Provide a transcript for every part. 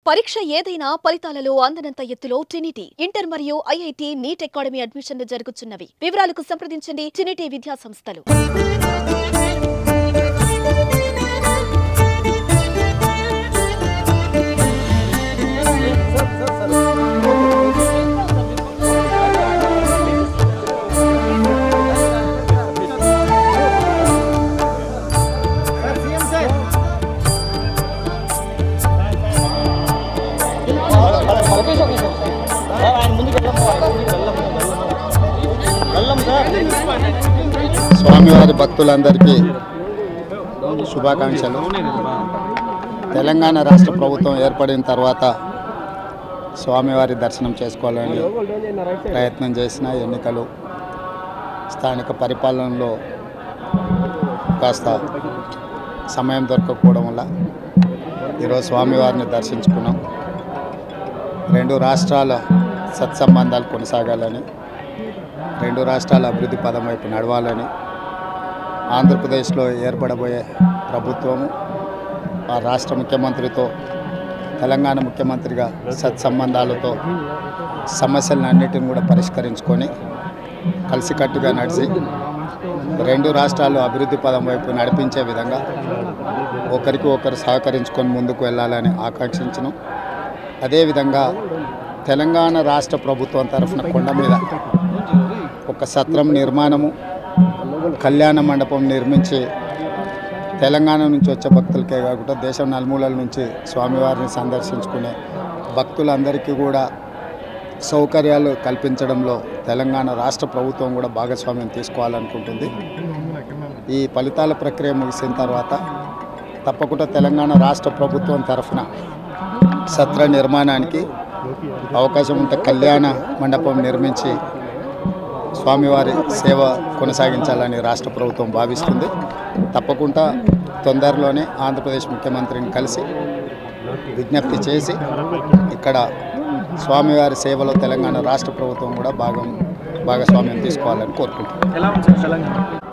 పరీక్ష ఏదైనా ఫలితాలలో అందనంత ఎత్తులో ట్రినిటీ ఇంటర్ మరియు ఐఐటి నీట్ అకాడమీ అడ్మిషన్లు జరుగుతున్నవి. వివరాలకు సంప్రదించండి ట్రినిటీ విద్యా సంస్థలు. స్వామివారి భక్తులందరికీ శుభాకాంక్షలు. తెలంగాణ రాష్ట్ర ప్రభుత్వం ఏర్పడిన తర్వాత స్వామివారి దర్శనం చేసుకోవాలని ప్రయత్నం చేసిన ఎన్నికలు స్థానిక పరిపాలనలో కాస్త సమయం దొరకకపోవడం వల్ల ఈరోజు స్వామివారిని దర్శించుకున్నాం. రెండు రాష్ట్రాల సత్సంబంధాలు కొనసాగాలని, రెండు రాష్ట్రాల అభివృద్ధి పదం వైపు నడవాలని, ఆంధ్రప్రదేశ్లో ఏర్పడబోయే ప్రభుత్వము ఆ రాష్ట్ర ముఖ్యమంత్రితో తెలంగాణ ముఖ్యమంత్రిగా సత్సంబంధాలతో సమస్యలన్నిటిని కూడా పరిష్కరించుకొని కలిసికట్టుగా నడిచి రెండు రాష్ట్రాలు అభివృద్ధి పదం వైపు నడిపించే విధంగా ఒకరికి ఒకరు సహకరించుకొని ముందుకు వెళ్ళాలని ఆకాంక్షించను. అదేవిధంగా తెలంగాణ రాష్ట్ర ప్రభుత్వం తరఫున కొండ మీద ఒక సత్రం నిర్మాణము, కళ్యాణ మండపం నిర్మించి తెలంగాణ నుంచి వచ్చే భక్తులకే కాకుండా దేశం నలుమూలల నుంచి స్వామివారిని సందర్శించుకునే భక్తులందరికీ కూడా సౌకర్యాలు కల్పించడంలో తెలంగాణ రాష్ట్ర ప్రభుత్వం కూడా భాగస్వామ్యం తీసుకోవాలనుకుంటుంది. ఈ ఫలితాల ప్రక్రియ ముగిసిన తర్వాత తప్పకుండా తెలంగాణ రాష్ట్ర ప్రభుత్వం తరఫున సత్ర నిర్మాణానికి అవకాశం ఉంటే కళ్యాణ మండపం నిర్మించి స్వామివారి సేవ కొనసాగించాలని రాష్ట్ర ప్రభుత్వం భావిస్తుంది. తప్పకుండా తొందరలోనే ఆంధ్రప్రదేశ్ ముఖ్యమంత్రిని కలిసి విజ్ఞప్తి చేసి ఇక్కడ స్వామివారి సేవలో తెలంగాణ రాష్ట్ర ప్రభుత్వం కూడా భాగస్వామ్యం తీసుకోవాలని కోరుకుంటున్నాం.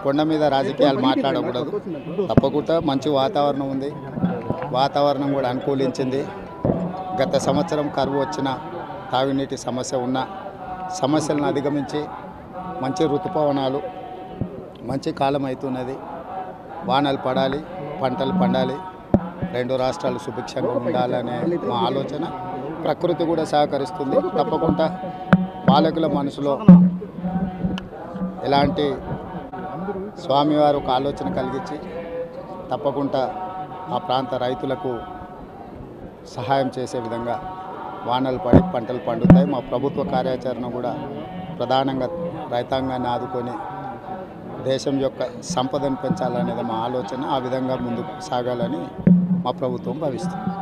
కొండ మీద రాజకీయాలు మాట్లాడకూడదు. తప్పకుండా మంచి వాతావరణం ఉంది, వాతావరణం కూడా అనుకూలించింది. గత సంవత్సరం కరువు వచ్చిన, తాగునీటి సమస్య ఉన్న సమస్యలను అధిగమించి మంచి ఋతుపవనాలు, మంచి కాలం అవుతున్నది. వానలు పడాలి, పంటలు పండాలి, రెండు రాష్ట్రాలు సుభిక్షంగా ఉండాలనే మా ఆలోచన. ప్రకృతి కూడా సహకరిస్తుంది. తప్పకుండా పాలకుల మనసులో ఎలాంటి స్వామివారు ఒక ఆలోచన కలిగించి తప్పకుండా ఆ ప్రాంత రైతులకు సహాయం చేసే విధంగా వానలు పడి పంటలు పండుతాయి. మా ప్రభుత్వ కార్యాచరణ కూడా ప్రధానంగా రైతాంగాన్ని ఆదుకొని దేశం యొక్క సంపదను పెంచాలనేది మా ఆలోచన. ఆ విధంగా ముందుకు సాగాలని మా ప్రభుత్వం భావిస్తుంది.